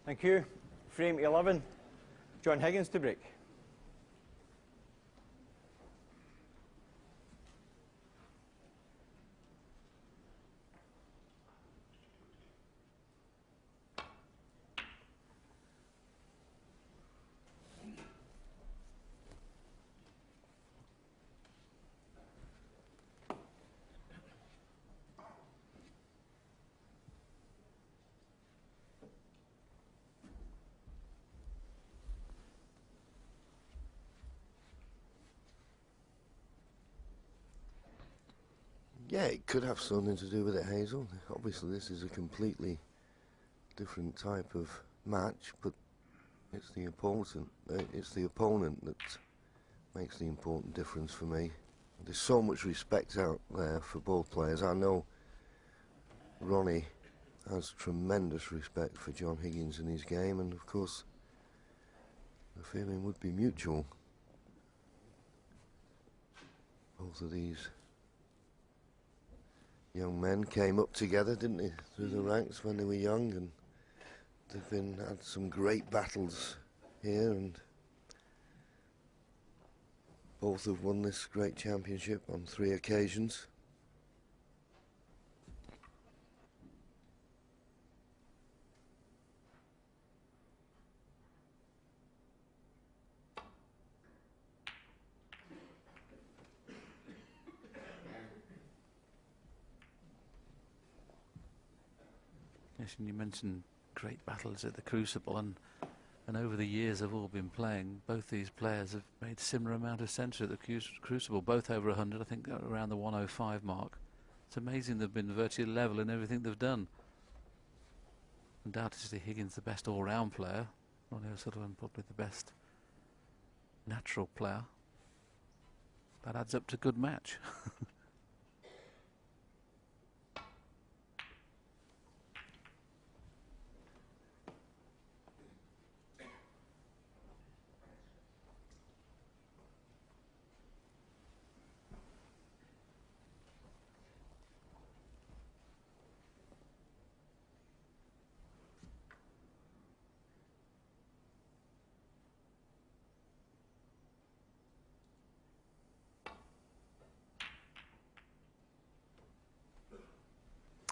Thank you. Frame 11, John Higgins to break. Yeah, it could have something to do with it, Hazel. Obviously, this is a completely different type of match, but it's the opponent. It's the opponent that makes the important difference for me. There's so much respect out there for both players. I know Ronnie has tremendous respect for John Higgins in his game, and of course, the feeling would be mutual. Both of these young men came up together, didn't they, through the ranks when they were young, and they've had some great battles here, and both have won this great championship on 3 occasions. Yes, and you mentioned great battles at the Crucible, and over the years they've all been playing, both these players have made similar amount of centuries at the Crucible, both over 100, I think around the 105 mark. It's amazing they've been virtually level in everything they've done. Undoubtedly Higgins the best all-round player, Ronnie O'Sullivan probably the best natural player. That adds up to a good match.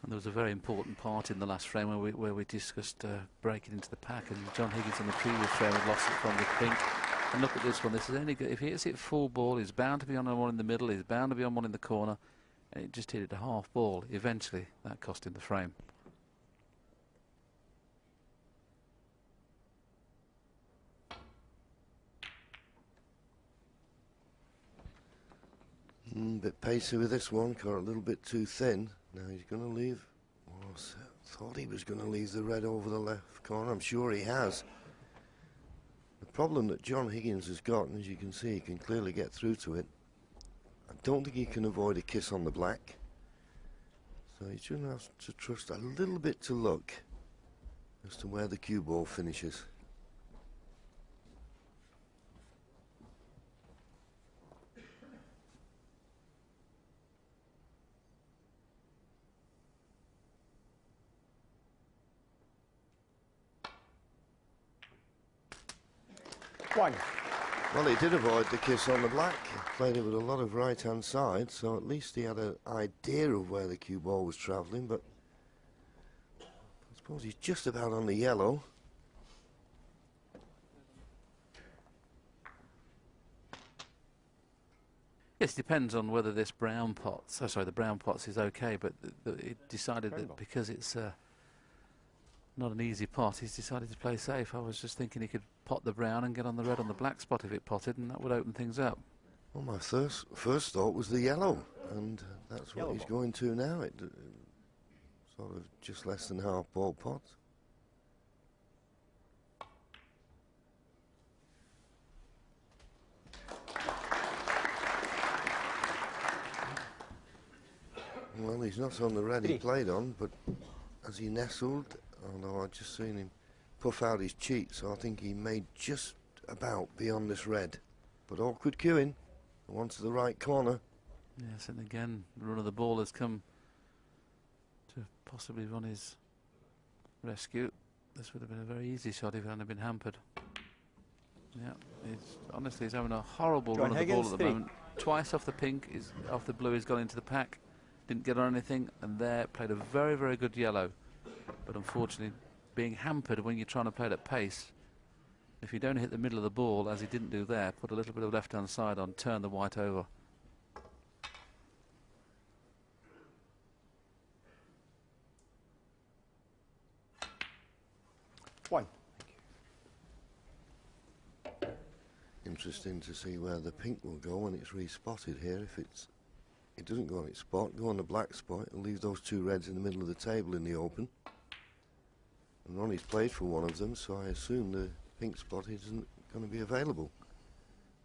And there was a very important part in the last frame where we discussed breaking into the pack, and John Higgins in the previous frame had lost it from the pink. And look at this one. This is only good. If he hits it full ball, he's bound to be on one in the middle. He's bound to be on one in the corner. And it just hit it a half ball. Eventually, that cost him the frame. Bit pacey with this one, caught a little bit too thin. Now he's going to leave. Oh, thought he was going to leave the red over the left corner. I'm sure he has. The problem that John Higgins has got, and as you can see, he can clearly get through to it. I don't think he can avoid a kiss on the black. So he's going to have to trust a little bit to luck as to where the cue ball finishes. One. Well, he did avoid the kiss on the black. He played it with a lot of right-hand side, so at least he had an idea of where the cue ball was travelling, but I suppose he's just about on the yellow. Yes, it depends on whether this brown pots, the brown pots is okay, but it decided that because it's not an easy pot, he's decided to play safe. I was just thinking he could pot the brown and get on the red on the black spot if it potted, and that would open things up. Well, my first thought was the yellow, and that's what he's going to now. It sort of just less than half ball pot. Well, he's not on the red he played on, but as he nestled, although I'd just seen him puff out his cheek, so I think he made just about beyond this red. But awkward cueing, one to the right corner. Yes, and again, the run of the ball has come to possibly Ronnie's rescue. This would have been a very easy shot if it hadn't been hampered. Yeah, honestly, he's having a horrible John run of the Higgins, ball at the 3. moment. Twice off the pink, off the blue, he's gone into the pack. Didn't get on anything, and there played a very, very good yellow. But unfortunately, being hampered when you're trying to play it at pace, if you don't hit the middle of the ball, as he didn't do there, put a little bit of left-hand side on, turn the white over. One. Interesting to see where the pink will go when it's respotted here. If it doesn't go on its spot, go on the black spot, it'll leave those two reds in the middle of the table in the open. And Ronnie's played for one of them, so I assume the pink spot isn't going to be available.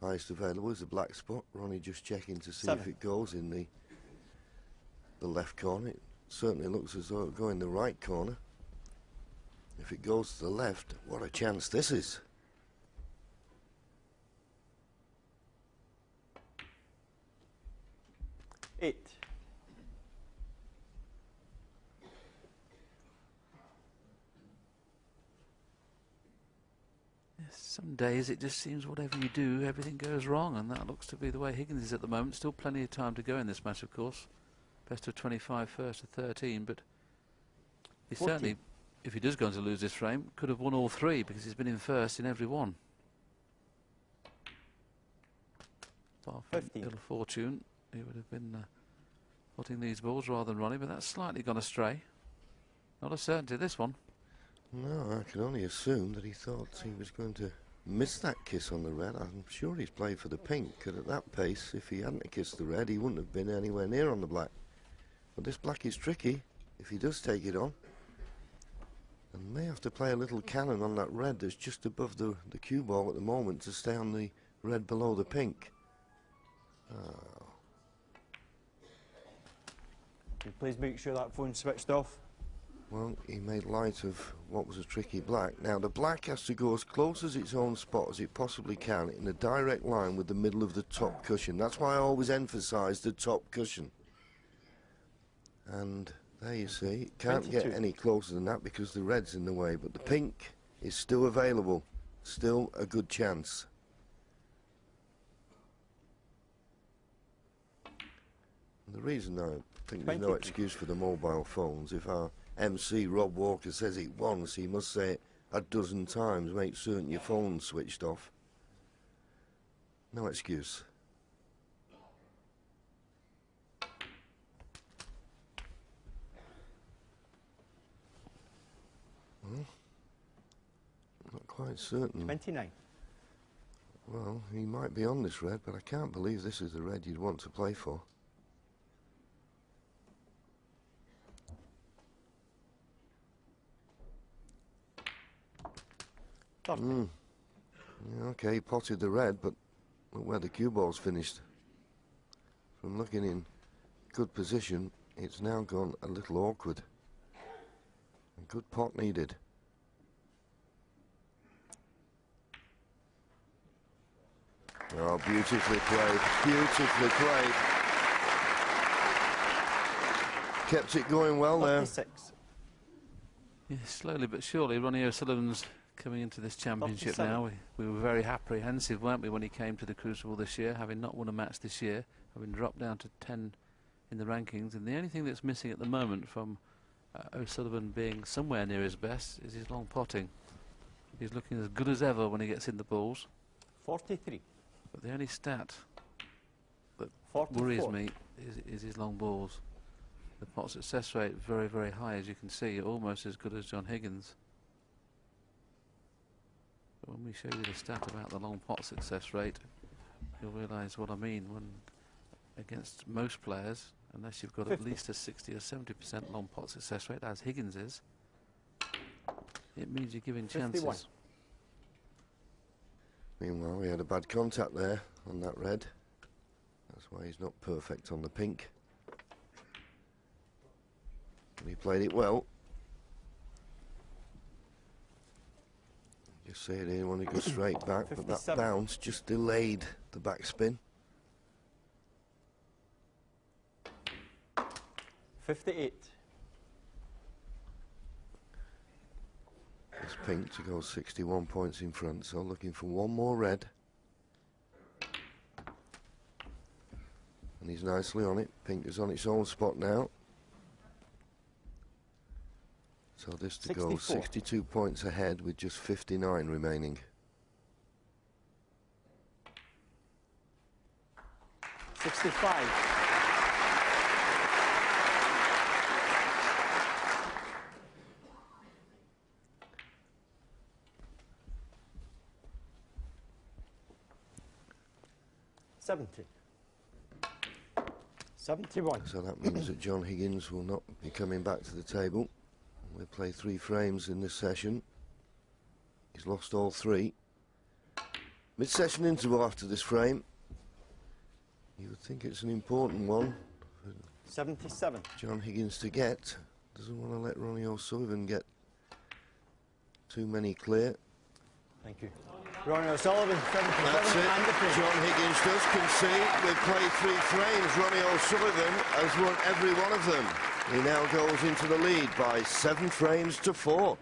Highest available is the black spot. Ronnie just checking to see 7. if it goes in the left corner. It certainly looks as though it'll go in the right corner. If it goes to the left, what a chance this is. Eight. Yes, some days it just seems whatever you do, everything goes wrong, and that looks to be the way Higgins is at the moment. Still plenty of time to go in this match, of course. Best of 25, first to 13, but he 14. certainly, if he does go on to lose this frame, could have won all three because he's been in first in every one. Far from 15. ill fortune, he would have been putting these balls rather than Ronnie, but that's slightly gone astray. Not a certainty, this one. No, I can only assume that he thought he was going to miss that kiss on the red. I'm sure he's played for the pink, because at that pace, if he hadn't kissed the red, he wouldn't have been anywhere near on the black. But this black is tricky, if he does take it on. And may have to play a little cannon on that red that's just above the cue ball at the moment to stay on the red below the pink. Oh. Can you please make sure that phone's switched off? Well, he made light of what was a tricky black. Now, the black has to go as close as its own spot as it possibly can in a direct line with the middle of the top cushion. That's why I always emphasise the top cushion. And there you see, it can't 22. get any closer than that because the red's in the way. But the pink is still available. Still a good chance. And the reason I think there's no 23. excuse for the mobile phones, if our MC Rob Walker says it once, he must say it a dozen times. Make certain your phone's switched off. No excuse. Well, not quite certain. 29. Well, he might be on this red, but I can't believe this is the red you'd want to play for. Yeah, okay, he potted the red, but look where the cue ball's finished. From looking in good position, it's now gone a little awkward. A good pot needed. Oh, beautifully played, beautifully played. Kept it going well there. 36. Yeah, slowly but surely, Ronnie O'Sullivan's coming into this championship 37. now. We were very apprehensive, weren't we, when he came to the Crucible this year, having not won a match this year, having dropped down to 10 in the rankings. And the only thing that's missing at the moment from O'Sullivan being somewhere near his best is his long potting. He's looking as good as ever when he gets in the balls. 43. But the only stat that 44. worries me is his long balls. The pot success rate very, very high, as you can see, almost as good as John Higgins. But when we show you the stat about the long pot success rate, you'll realise what I mean. When against most players, unless you've got 50. at least a 60 or 70% long pot success rate, as Higgins is, it means you're giving 51. chances. Meanwhile, we had a bad contact there on that red. That's why he's not perfect on the pink. But he played it well. Just say it, he wanted to go straight back, but that 57. bounce just delayed the backspin. 58. It's pink to go 61 points in front, so looking for one more red. And he's nicely on it. Pink is on its own spot now. So this to go 62 points ahead with just 59 remaining. 65. $70. 71. So that means that John Higgins will not be coming back to the table. We'll play 3 frames in this session. He's lost all 3. Mid-session interval after this frame. You would think it's an important one. 77. John Higgins to get. Doesn't want to let Ronnie O'Sullivan get too many clear. Thank you. Ronnie O'Sullivan, 77. That's it. And the pink. John Higgins does concede. We've played 3 frames. Ronnie O'Sullivan has won every one of them. He now goes into the lead by 7 frames to 4.